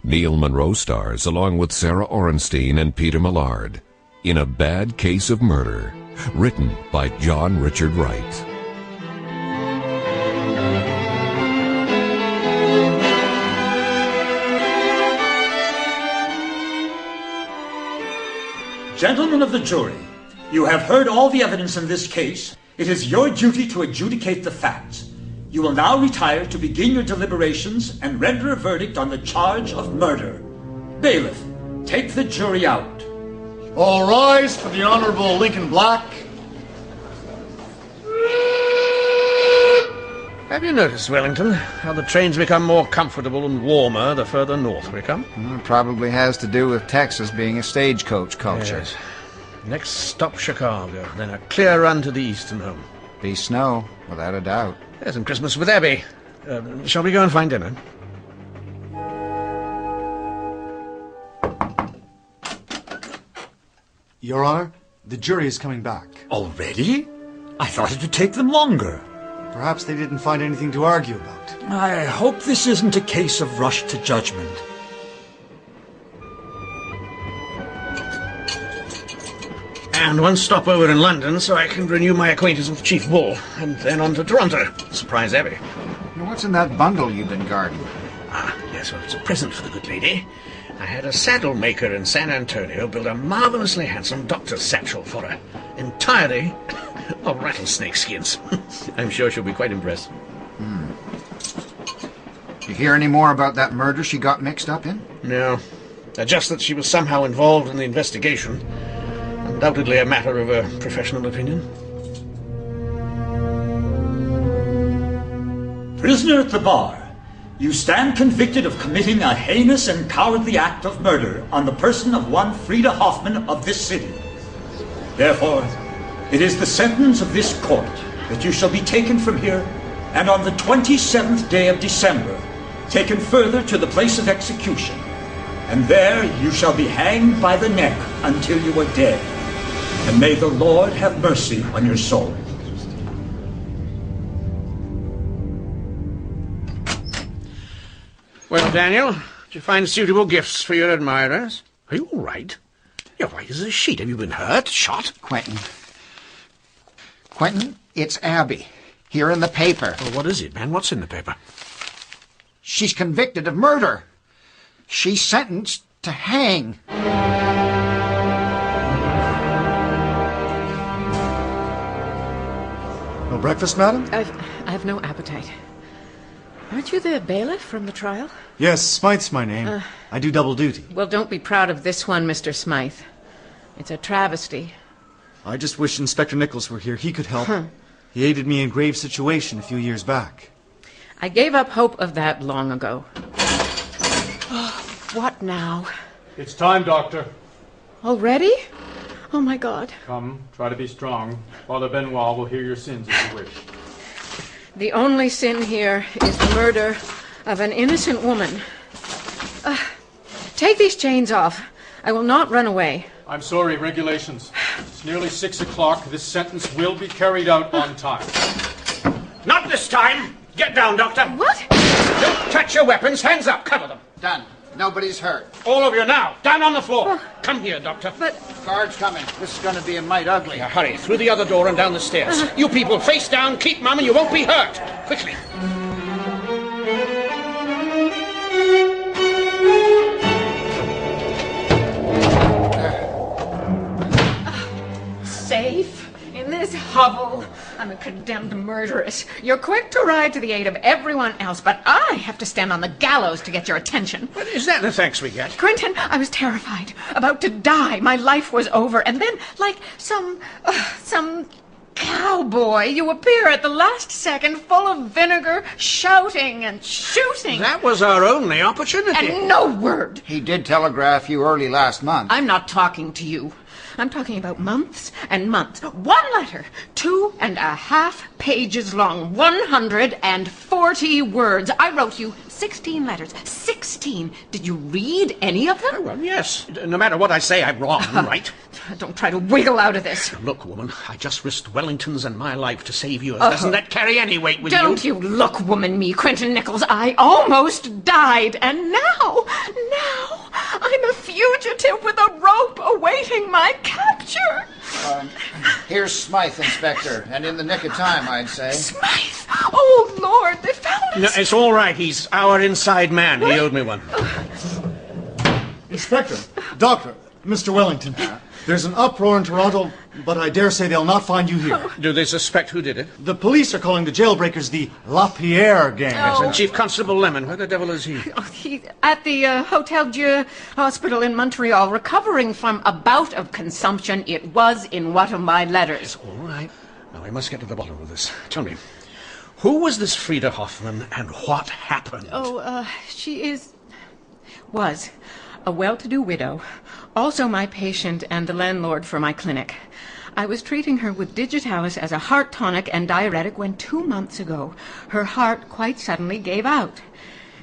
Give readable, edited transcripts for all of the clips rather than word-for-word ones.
Neil Monroe stars along with Sarah Orenstein and Peter Millard in A Bad Case of Murder, written by John Richard Wright. Gentlemen of the jury, you have heard all the evidence in this case. It is your duty to adjudicate the facts. You will now retire to begin your deliberations and render a verdict on the charge of murder. Bailiff, take the jury out. All rise for the Honorable Lincoln Black. Have you noticed, Wellington, how the trains become more comfortable and warmer the further north we come? It probably has to do with Texas being a stagecoach culture. Yes. Next stop, Chicago, then a clear run to the east and home. Be snow, without a doubt. Yes, and Christmas with Abby. Shall we go and find dinner? Your Honor, the jury is coming back. Already? I thought it would take them longer. Perhaps they didn't find anything to argue about. I hope this isn't a case of rush to judgment. And one stopover in London so I can renew my acquaintance with Chief Bull, and then on to Toronto. Surprise Abby. What's in that bundle you've been guarding? Ah, yes, well, it's a present for the good lady. I had a saddle maker in San Antonio build a marvelously handsome doctor's satchel for her, entirely of rattlesnake skins. I'm sure she'll be quite impressed. You hear any more about that murder she got mixed up in? No, just that she was somehow involved in the investigation. Undoubtedly a matter of a professional opinion. Prisoner at the bar, you stand convicted of committing a heinous and cowardly act of murder on the person of one Frida Hoffman of this city. Therefore, it is the sentence of this court that you shall be taken from here, and on the 27th day of December, taken further to the place of execution, and there you shall be hanged by the neck until you are dead. And may the Lord have mercy on your soul. Well, Daniel, did you find suitable gifts for your admirers? Are you all right? You're white as a sheet. Have you been hurt? Shot? Quentin, it's Abby. Here in the paper. Well, what is it, man? What's in the paper? She's convicted of murder. She's sentenced to hang. No breakfast, madam? I have no appetite. Aren't you the bailiff from the trial? Yes, Smythe's my name. I do double duty. Well, don't be proud of this one, Mr. Smythe. It's a travesty. I just wish Inspector Nickles were here. He could help. He aided me in a grave situation a few years back. I gave up hope of that long ago. What now? It's time, Doctor. Already? Oh, my God. Come, try to be strong. Father Benoit will hear your sins if you wish. The only sin here is the murder of an innocent woman. Take these chains off. I will not run away. I'm sorry, regulations. It's nearly 6 o'clock. This sentence will be carried out on time. Not this time! Get down, Doctor! What? Don't touch your weapons! Hands up! Cover them! Done. Nobody's hurt. All of you now! Down on the floor! Come here, Doctor. But... Guards coming. This is going to be a mite ugly. Now, hurry, through the other door and down the stairs. You people, face down, keep mum, and you won't be hurt. Quickly. Safe? In this hovel? I'm a condemned murderess. You're quick to ride to the aid of everyone else, but I have to stand on the gallows to get your attention. But is that the thanks we get? Quentin, I was terrified. About to die. My life was over. And then, like some cowboy, you appear at the last second full of vinegar, shouting and shooting. That was our only opportunity. And no word. He did telegraph you early last month. I'm not talking to you. I'm talking about months and months. One letter, 2.5 pages long, 140 words. I wrote you 16 letters. 16. Did you read any of them? Oh, well, yes. No matter what I say, I'm wrong, right? Don't try to wiggle out of this. Look, woman, I just risked Wellington's and my life to save yours. Doesn't that carry any weight with you? Don't you look, woman me, Quentin Nickles. I almost died. And now awaiting my capture. Here's Smythe, Inspector, and in the nick of time, I'd say. Smythe! Oh, Lord, they found us. No, it's all right. He's our inside man. He owed me one. Inspector, Doctor, Mr. Wellington. There's an uproar in Toronto, but I dare say they'll not find you here. Do they suspect who did it? The police are calling the jailbreakers the LaPierre gang. Oh. And Chief Constable Lemon, where the devil is he? Oh, he's at the Hotel Dieu Hospital in Montreal, recovering from a bout of consumption. It was in one of my letters. All right. Now, we must get to the bottom of this. Tell me, who was this Frida Hoffman and what happened? She was a well-to-do widow, also my patient and the landlord for my clinic. I was treating her with digitalis as a heart tonic and diuretic when 2 months ago her heart quite suddenly gave out.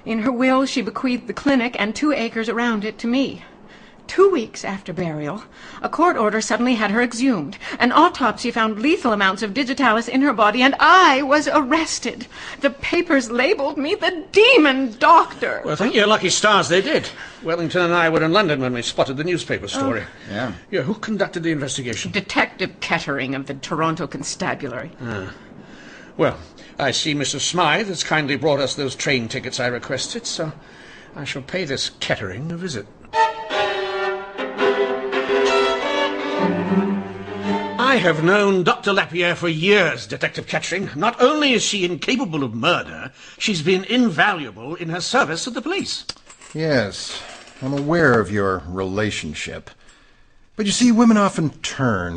In her will, she bequeathed the clinic and 2 acres around it to me. 2 weeks after burial, a court order suddenly had her exhumed. An autopsy found lethal amounts of digitalis in her body, and I was arrested. The papers labeled me the demon doctor. Well, thank your lucky stars they did. Wellington and I were in London when we spotted the newspaper story. Yeah. Yeah, who conducted the investigation? Detective Kettering of the Toronto Constabulary. Well, I see Mr. Smythe has kindly brought us those train tickets I requested, so I shall pay this Kettering a visit. I have known Dr. Lapierre for years, Detective Kettering. Not only is she incapable of murder, she's been invaluable in her service to the police. Yes, I'm aware of your relationship. But you see, women often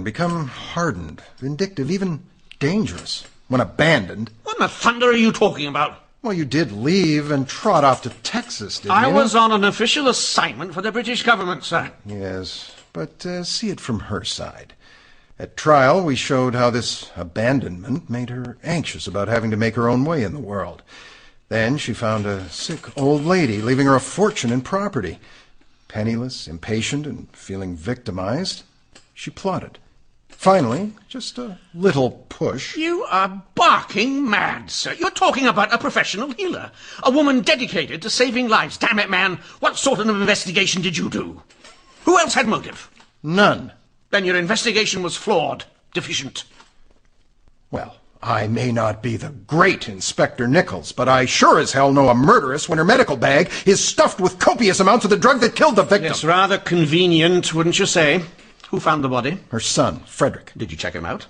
become hardened, vindictive, even dangerous, when abandoned. What in the thunder are you talking about? Well, you did leave and trot off to Texas, didn't you? I was on an official assignment for the British government, sir. Yes, but see it from her side. At trial, we showed how this abandonment made her anxious about having to make her own way in the world. Then she found a sick old lady, leaving her a fortune in property. Penniless, impatient, and feeling victimized, she plotted. Finally, just a little push. You are barking mad, sir. You're talking about a professional healer. A woman dedicated to saving lives. Damn it, man. What sort of investigation did you do? Who else had motive? None. Then your investigation was flawed, deficient. Well, I may not be the great Inspector Nickles, but I sure as hell know a murderess when her medical bag is stuffed with copious amounts of the drug that killed the victim. Yes, rather convenient, wouldn't you say? Who found the body? Her son, Frederick. Did you check him out?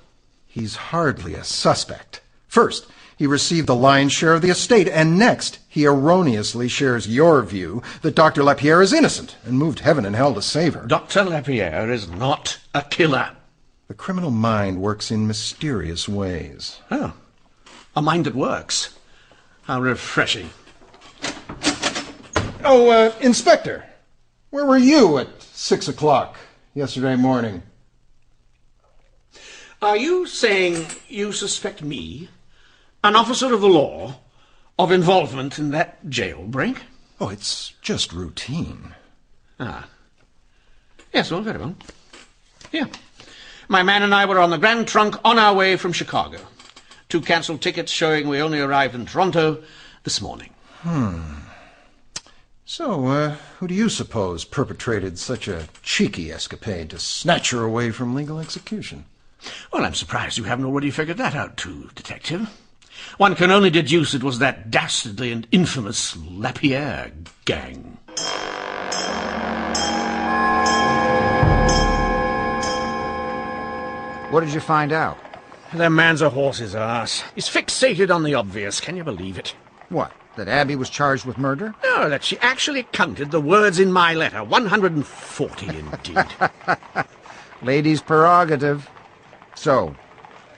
He's hardly a suspect. First, he received the lion's share of the estate, and next, he erroneously shares your view that Dr. Lapierre is innocent and moved heaven and hell to save her. Dr. Lapierre is not a killer. The criminal mind works in mysterious ways. Oh, a mind that works. How refreshing. Oh, Inspector, where were you at 6 o'clock yesterday morning? Are you saying you suspect me, an officer of the law, of involvement in that jailbreak? Oh, it's just routine. Ah. Yes, well, very well. Here. My man and I were on the Grand Trunk on our way from Chicago. 2 cancelled tickets showing we only arrived in Toronto this morning. So, who do you suppose perpetrated such a cheeky escapade to snatch her away from legal execution? Well, I'm surprised you haven't already figured that out too, Detective. One can only deduce it was that dastardly and infamous Lapierre gang. What did you find out? That man's a horse's ass. He's fixated on the obvious. Can you believe it? What, that Abby was charged with murder? No, that she actually counted the words in my letter. 140, indeed. Lady's prerogative. So,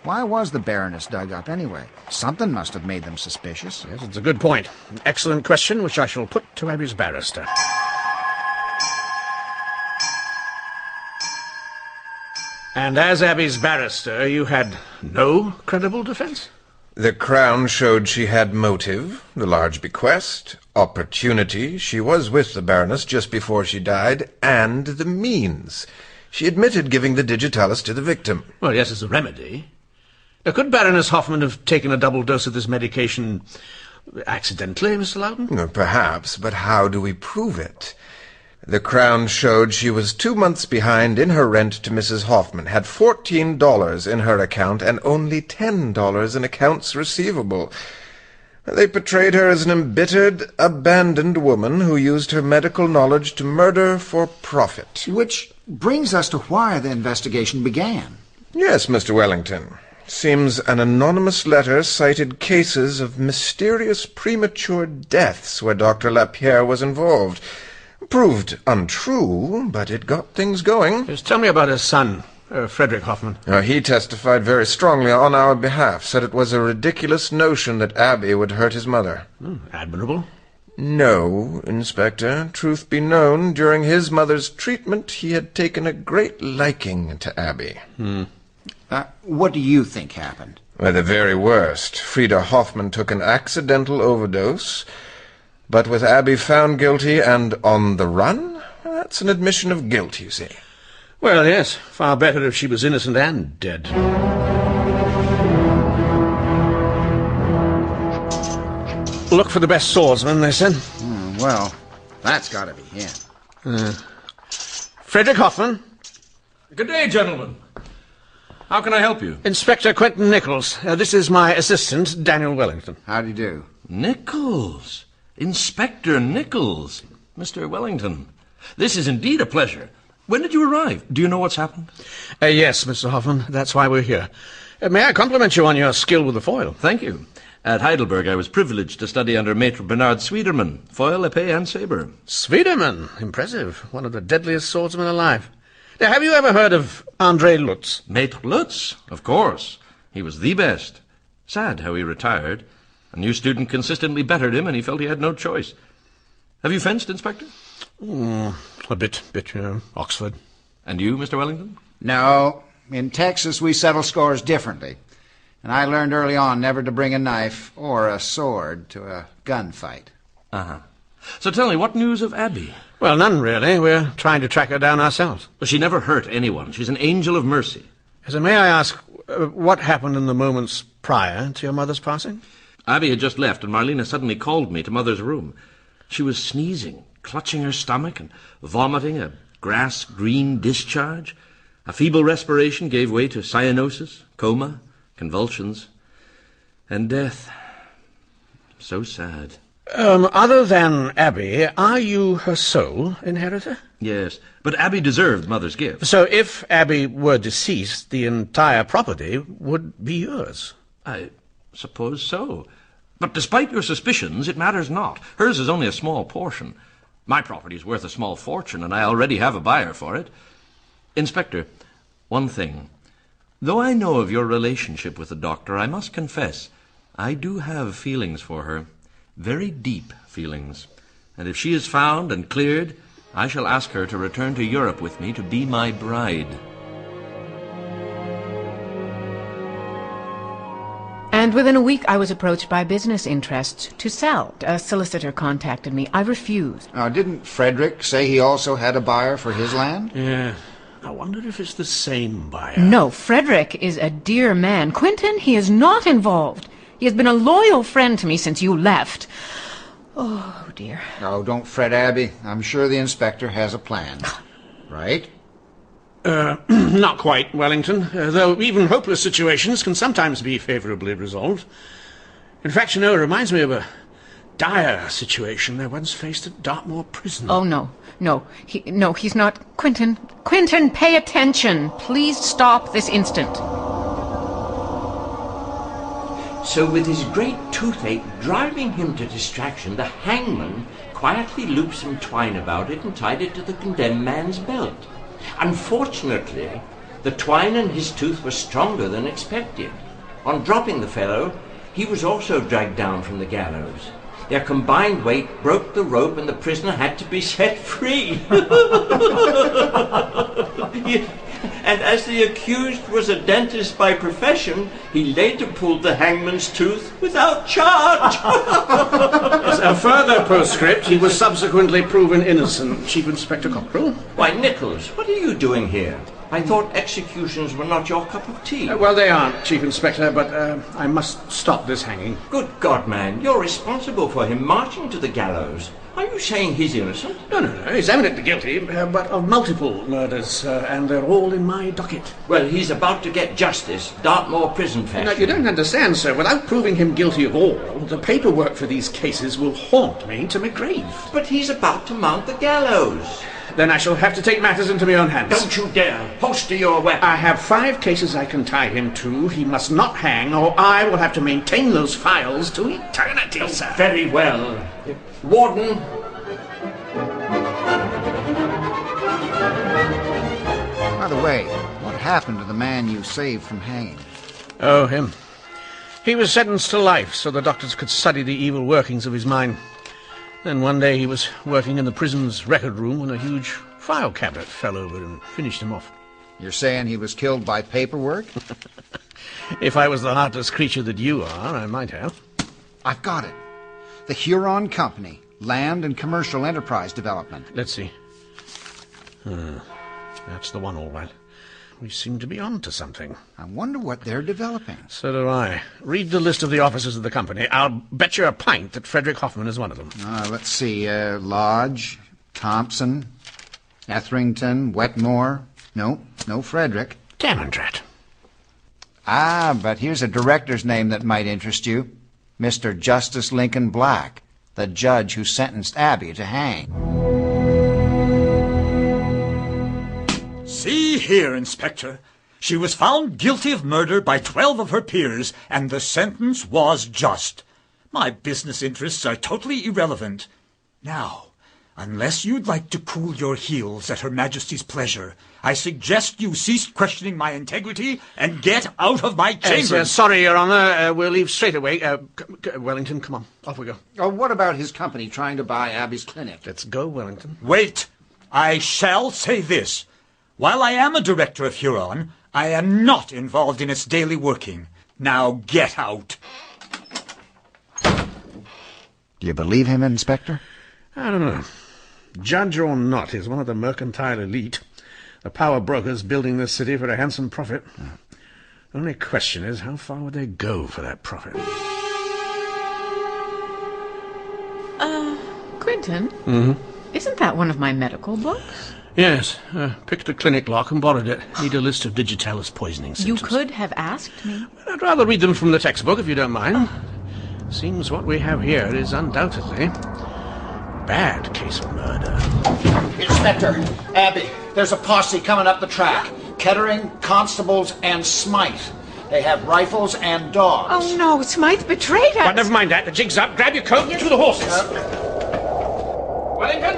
why was the Baroness dug up anyway? Something must have made them suspicious. Yes, it's a good point. An excellent question, which I shall put to Abby's barrister. And as Abby's barrister, you had no credible defense? The Crown showed she had motive, the large bequest, opportunity, she was with the Baroness just before she died, and the means. She admitted giving the digitalis to the victim. Well, yes, as a remedy. Now, could Baroness Hoffman have taken a double dose of this medication accidentally, Mr. Loudon? Perhaps, but how do we prove it? The Crown showed she was 2 months behind in her rent to Mrs. Hoffman, had $14 in her account, and only $10 in accounts receivable. They portrayed her as an embittered, abandoned woman who used her medical knowledge to murder for profit. Which brings us to why the investigation began. Yes, Mr. Wellington. Seems an anonymous letter cited cases of mysterious premature deaths where Dr. Lapierre was involved. Proved untrue, but it got things going. Just tell me about his son, Frederick Hoffman. He testified very strongly on our behalf, said it was a ridiculous notion that Abby would hurt his mother. Admirable. No, Inspector. Truth be known, during his mother's treatment, he had taken a great liking to Abby. What do you think happened? Well, the very worst. Frida Hoffman took an accidental overdose, but with Abby found guilty and on the run, that's an admission of guilt, you see. Well, yes. Far better if she was innocent and dead. Look for the best swordsman, they said. Well, that's got to be him. Frederick Hoffman. Good day, gentlemen. How can I help you? Inspector Quentin Nickles. This is my assistant, Daniel Wellington. How do you do? Nickles. Inspector Nickles. Mr. Wellington. This is indeed a pleasure. When did you arrive? Do you know what's happened? Yes, Mr. Hoffman. That's why we're here. May I compliment you on your skill with the foil? Thank you. At Heidelberg, I was privileged to study under Maitre Bernard Swiderman, foil, épée, and saber. Swiderman. Impressive. One of the deadliest swordsmen alive. Now, have you ever heard of André Lutz? Maitre Lutz? Of course. He was the best. Sad how he retired. A new student consistently bettered him, and he felt he had no choice. Have you fenced, Inspector? A bit, Oxford. And you, Mr. Wellington? No. In Texas, we settle scores differently. And I learned early on never to bring a knife or a sword to a gunfight. So tell me, what news of Abby? Well, none, really. We're trying to track her down ourselves. Well, she never hurt anyone. She's an angel of mercy. So may I ask, what happened in the moments prior to your mother's passing? Abby had just left, and Marlena suddenly called me to Mother's room. She was sneezing, clutching her stomach, and vomiting a grass-green discharge. A feeble respiration gave way to cyanosis, coma, convulsions, and death. So sad. Other than Abby, are you her sole inheritor? Yes, but Abby deserved Mother's gift. So if Abby were deceased, the entire property would be yours? I suppose so. But despite your suspicions, it matters not. Hers is only a small portion. My property is worth a small fortune, and I already have a buyer for it. Inspector, one thing. Though I know of your relationship with the doctor, I must confess, I do have feelings for her. Very deep feelings. And if she is found and cleared, I shall ask her to return to Europe with me to be my bride. And within a week, I was approached by business interests to sell. A solicitor contacted me. I refused. Now, didn't Frederick say he also had a buyer for his land? Yeah. I wonder if it's the same buyer. No, Frederick is a dear man. Quentin, he is not involved. He has been a loyal friend to me since you left. Oh, dear. Oh, don't fret, Abby. I'm sure the inspector has a plan. Right? Not quite, Wellington, though even hopeless situations can sometimes be favorably resolved. In fact, you know, it reminds me of a dire situation I once faced at Dartmoor Prison. Oh, no, he's not. Quentin, pay attention. Please stop this instant. So with his great toothache driving him to distraction, the hangman quietly looped some twine about it and tied it to the condemned man's belt. Unfortunately, the twine in his tooth was stronger than expected. On dropping the fellow, he was also dragged down from the gallows. Their combined weight broke the rope and the prisoner had to be set free. And as the accused was a dentist by profession, he later pulled the hangman's tooth without charge. As a further postscript, he was subsequently proven innocent. Chief Inspector Cockrell? Why, Nichols, what are you doing here? I thought executions were not your cup of tea. Well, they aren't, Chief Inspector, but I must stop this hanging. Good God, man, you're responsible for him marching to the gallows. Are you saying he's innocent? No, he's eminently guilty, but of multiple murders, and they're all in my docket. Well, he's about to get justice, Dartmoor prison fashion. Now, you don't understand, sir. Without proving him guilty of all, the paperwork for these cases will haunt me to my grave. But he's about to mount the gallows. Then I shall have to take matters into my own hands. Don't you dare holster your weapon. I have 5 cases I can tie him to. He must not hang, or I will have to maintain those files to eternity, sir. Very well. Warden. By the way, what happened to the man you saved from hanging? Oh, him. He was sentenced to life so the doctors could study the evil workings of his mind. Then one day he was working in the prison's record room when a huge file cabinet fell over and finished him off. You're saying he was killed by paperwork? If I was the heartless creature that you are, I might have. I've got it. The Huron Company, Land and Commercial Enterprise Development. Let's see. That's the one, all right. We seem to be on to something. I wonder what they're developing. So do I. Read the list of the officers of the company. I'll bet you a pint that Frederick Hoffman is one of them. Let's see. Lodge, Thompson, Etherington, Wetmore. No Frederick. Damondrat. But here's a director's name that might interest you. Mr. Justice Lincoln Black, the judge who sentenced Abby to hang. See here, Inspector. She was found guilty of murder by 12 of her peers, and the sentence was just. My business interests are totally irrelevant. Now, unless you'd like to cool your heels at Her Majesty's pleasure, I suggest you cease questioning my integrity and get out of my chambers. Sorry, Your Honor. We'll leave straight away. Wellington, come on. Off we go. Oh, what about his company trying to buy Abby's clinic? Let's go, Wellington. Wait. I shall say this. While I am a director of Huron, I am not involved in its daily working. Now get out. Do you believe him, Inspector? I don't know. Judge or not, he's one of the mercantile elite. The power brokers building this city for a handsome profit. Only question is, how far would they go for that profit? Quentin? Mm-hmm. Isn't that one of my medical books? Yes, picked a clinic lock and borrowed it. Need a list of digitalis poisoning symptoms. You could have asked me. I'd rather read them from the textbook, if you don't mind. Seems what we have here is undoubtedly bad case of murder. Inspector, Abby, there's a posse coming up the track. Kettering, Constables, and Smythe. They have rifles and dogs. Oh, no, Smythe betrayed us. But never mind that. The jig's up. Grab your coat and to the horses. Wellington,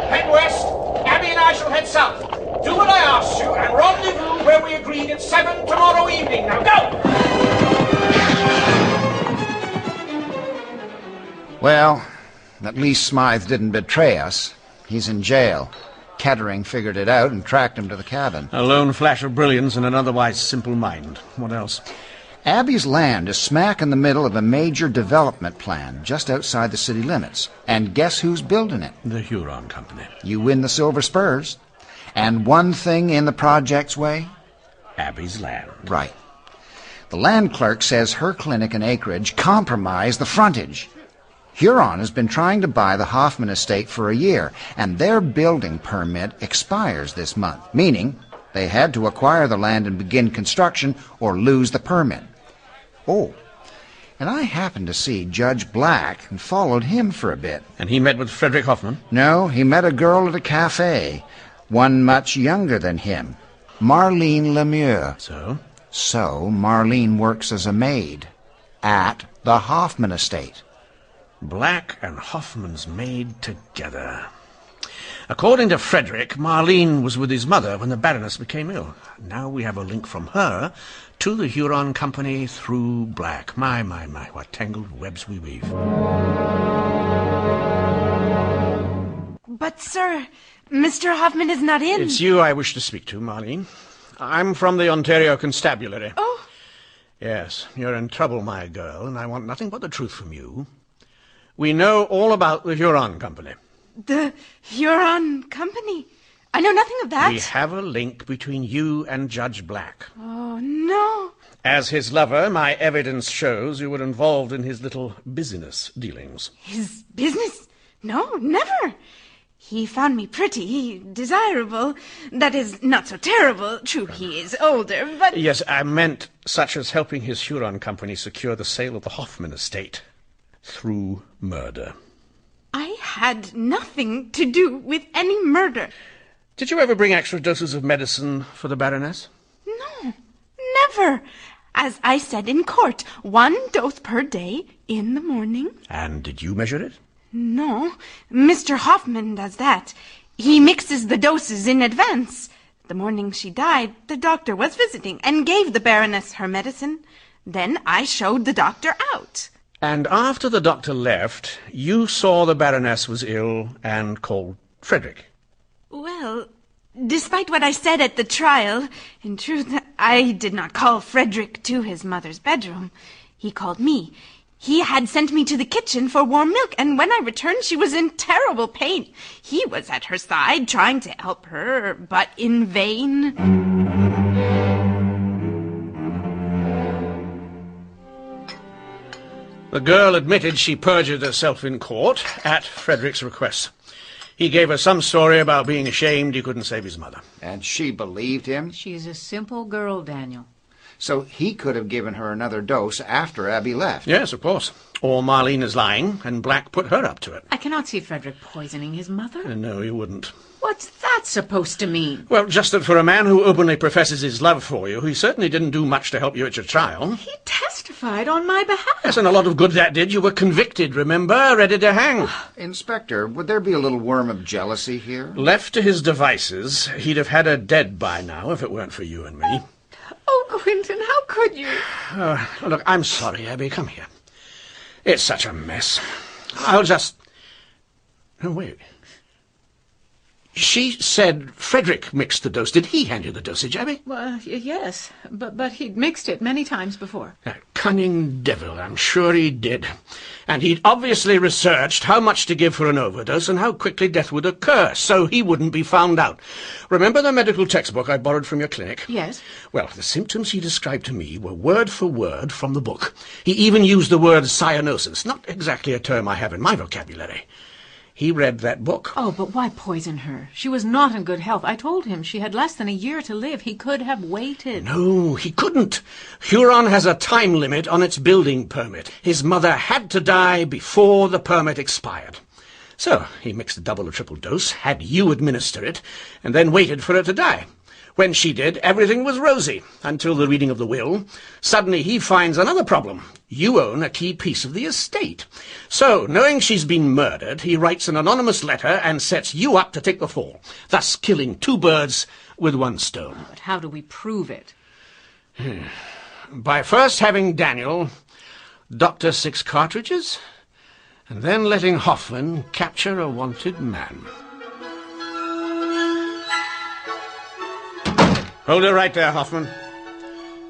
head west. Abby and I shall head south. Do what I asked you and rendezvous where we agreed at 7 tomorrow evening. Now go! Well, at least Smythe didn't betray us. He's in jail. Kettering figured it out and tracked him to the cabin. A lone flash of brilliance and an otherwise simple mind. What else? Abby's land is smack in the middle of a major development plan just outside the city limits. And guess who's building it? The Huron Company. You win the Silver Spurs. And one thing in the project's way? Abby's land. Right. The land clerk says her clinic and acreage compromise the frontage. Huron has been trying to buy the Hoffman estate for a year, and their building permit expires this month, meaning they had to acquire the land and begin construction or lose the permit. Oh, and I happened to see Judge Black and followed him for a bit. And he met with Frederick Hoffman? No, he met a girl at a cafe, one much younger than him, Marlene Lemieux. So? So Marlene works as a maid at the Hoffman estate. Black and Hoffman's maid together. According to Frederick, Marlene was with his mother when the Baroness became ill. Now we have a link from her to the Huron Company through Black. My, what tangled webs we weave. But, sir, Mr. Hoffman is not in. It's you I wish to speak to, Marlene. I'm from the Ontario Constabulary. Oh. Yes, you're in trouble, my girl, and I want nothing but the truth from you. We know all about the Huron Company. The Huron Company? I know nothing of that. We have a link between you and Judge Black. Oh, no. As his lover, my evidence shows you were involved in his little business dealings. His business? No, never. He found me pretty, desirable. That is, not so terrible. True, he is older, but... Yes, I meant such as helping his Huron company secure the sale of the Hoffman estate through murder. I had nothing to do with any murder. Did you ever bring extra doses of medicine for the Baroness? No, never. As I said in court, 1 dose per day in the morning. And did you measure it? No, Mr. Hoffman does that. He mixes the doses in advance. The morning she died, the doctor was visiting and gave the Baroness her medicine. Then I showed the doctor out. And after the doctor left, you saw the Baroness was ill and called Frederick. Well, despite what I said at the trial, in truth, I did not call Frederick to his mother's bedroom. He called me. He had sent me to the kitchen for warm milk, and when I returned, she was in terrible pain. He was at her side, trying to help her, but in vain. The girl admitted she perjured herself in court at Frederick's request. He gave her some story about being ashamed he couldn't save his mother. And she believed him? She's a simple girl, Daniel. So he could have given her another dose after Abby left? Yes, of course. Or Marlene is lying, and Black put her up to it. I cannot see Frederick poisoning his mother. No, he wouldn't. What's that supposed to mean? Well, just that for a man who openly professes his love for you, he certainly didn't do much to help you at your trial. He testified on my behalf. Yes, and a lot of good that did. You were convicted, remember? Ready to hang. Inspector, would there be a little worm of jealousy here? Left to his devices, he'd have had her dead by now if it weren't for you and me. Oh, Quentin, how could you? Look, I'm sorry, Abby. Come here. It's such a mess. I'll just... Oh, wait. She said Frederick mixed the dose. Did he hand you the dosage, Abby? Well, yes, but he'd mixed it many times before. That cunning devil, I'm sure he did. And he'd obviously researched how much to give for an overdose and how quickly death would occur, so he wouldn't be found out. Remember the medical textbook I borrowed from your clinic? Yes. Well, the symptoms he described to me were word for word from the book. He even used the word cyanosis, not exactly a term I have in my vocabulary. He read that book. Oh, but why poison her? She was not in good health. I told him she had less than a year to live. He could have waited. No, he couldn't. Huron has a time limit on its building permit. His mother had to die before the permit expired. So he mixed a double or triple dose, had you administer it, and then waited for her to die. When she did, everything was rosy, until the reading of the will. Suddenly he finds another problem. You own a key piece of the estate. So, knowing she's been murdered, he writes an anonymous letter and sets you up to take the fall, thus killing 2 birds with 1 stone. But how do we prove it? By first having Daniel doctor 6 cartridges, and then letting Hoffman capture a wanted man. Hold her right there, Hoffman.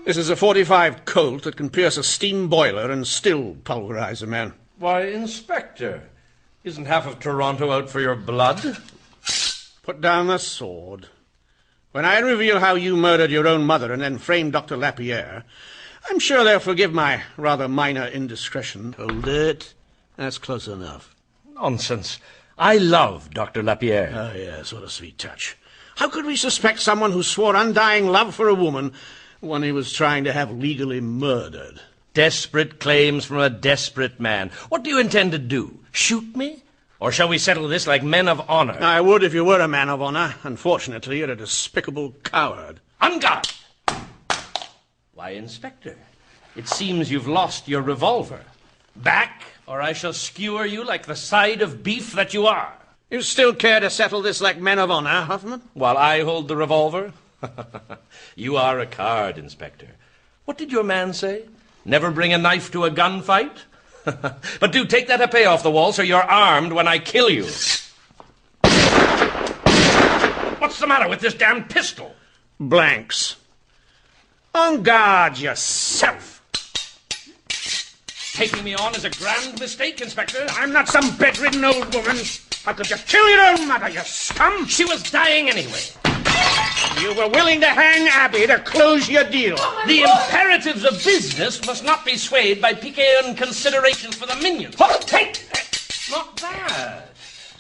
This is a .45 Colt that can pierce a steam boiler and still pulverize a man. Why, Inspector, isn't half of Toronto out for your blood? Put down the sword. When I reveal how you murdered your own mother and then framed Dr. Lapierre, I'm sure they'll forgive my rather minor indiscretion. Hold it. That's close enough. Nonsense. I love Dr. Lapierre. Oh, yes, what a sweet touch. How could we suspect someone who swore undying love for a woman when he was trying to have legally murdered? Desperate claims from a desperate man. What do you intend to do? Shoot me? Or shall we settle this like men of honor? I would if you were a man of honor. Unfortunately, you're a despicable coward. On guard! Why, Inspector, it seems you've lost your revolver. Back, or I shall skewer you like the side of beef that you are. You still care to settle this like men of honor, Hoffman? While I hold the revolver? You are a card, Inspector. What did your man say? Never bring a knife to a gunfight? But do take that épée off the wall so you're armed when I kill you. What's the matter with this damn pistol? Blanks. On guard yourself. Taking me on is a grand mistake, Inspector. I'm not some bedridden old woman. How could you kill your own mother, you scum? She was dying anyway. You were willing to hang Abby to close your deal. The imperatives of business must not be swayed by Picayune considerations for the minions. What? Take! Not bad.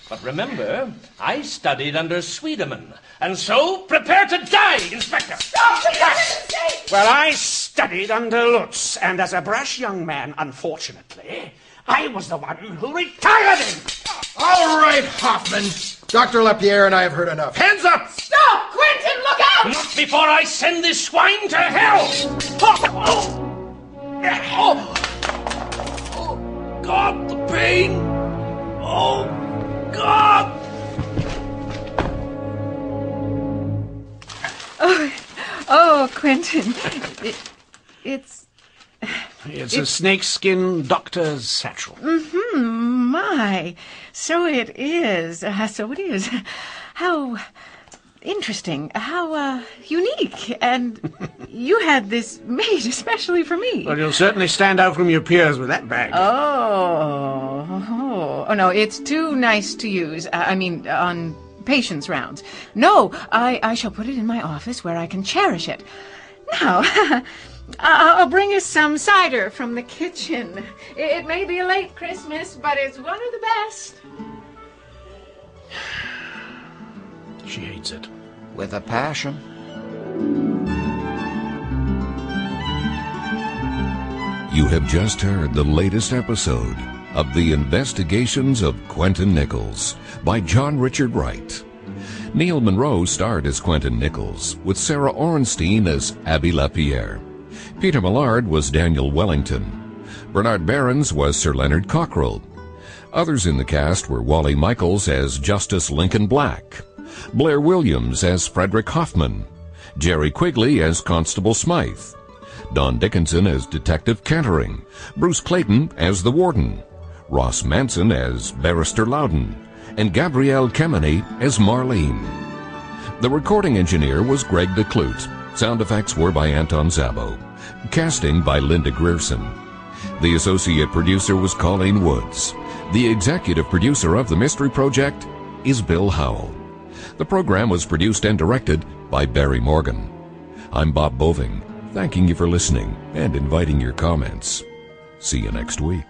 But remember, I studied under Swedeman, and so prepare to die, Inspector. Stop, for heaven's sake! Well, I studied under Lutz, and as a brash young man, unfortunately, I was the one who retired him. All right, Hoffman. Dr. Lapierre and I have heard enough. Hands up! Stop! Quentin, look out! Not before I send this swine to hell! Oh, God, the pain! Oh, God! Oh, Quentin. It's a snakeskin doctor's satchel. My. So it is. So it is. How interesting. How unique. And you had this made especially for me. Well, you'll certainly stand out from your peers with that bag. Oh, no, it's too nice to use. On patients' rounds. No, I shall put it in my office where I can cherish it. Now, I'll bring us some cider from the kitchen. It may be a late Christmas, but it's one of the best. She hates it. With a passion. You have just heard the latest episode of The Investigations of Quentin Nickles by John Richard Wright. Neil Monroe starred as Quentin Nickles, with Sarah Orenstein as Abby Lapierre. Peter Millard was Daniel Wellington. Bernard Behrens was Sir Leonard Cockrell. Others in the cast were Wally Michaels as Justice Lincoln Black, Blair Williams as Frederick Hoffman, Jerry Quigley as Constable Smythe, Don Dickinson as Detective Cantering, Bruce Clayton as the Warden, Ross Manson as Barrister Loudon, and Gabrielle Kemeny as Marlene. The recording engineer was Greg DeClute. Sound effects were by Anton Zabo. Casting by Linda Grierson. The associate producer was Colleen Woods. The executive producer of The Mystery Project is Bill Howell. The program was produced and directed by Barry Morgan. I'm Bob Boving, thanking you for listening and inviting your comments. See you next week.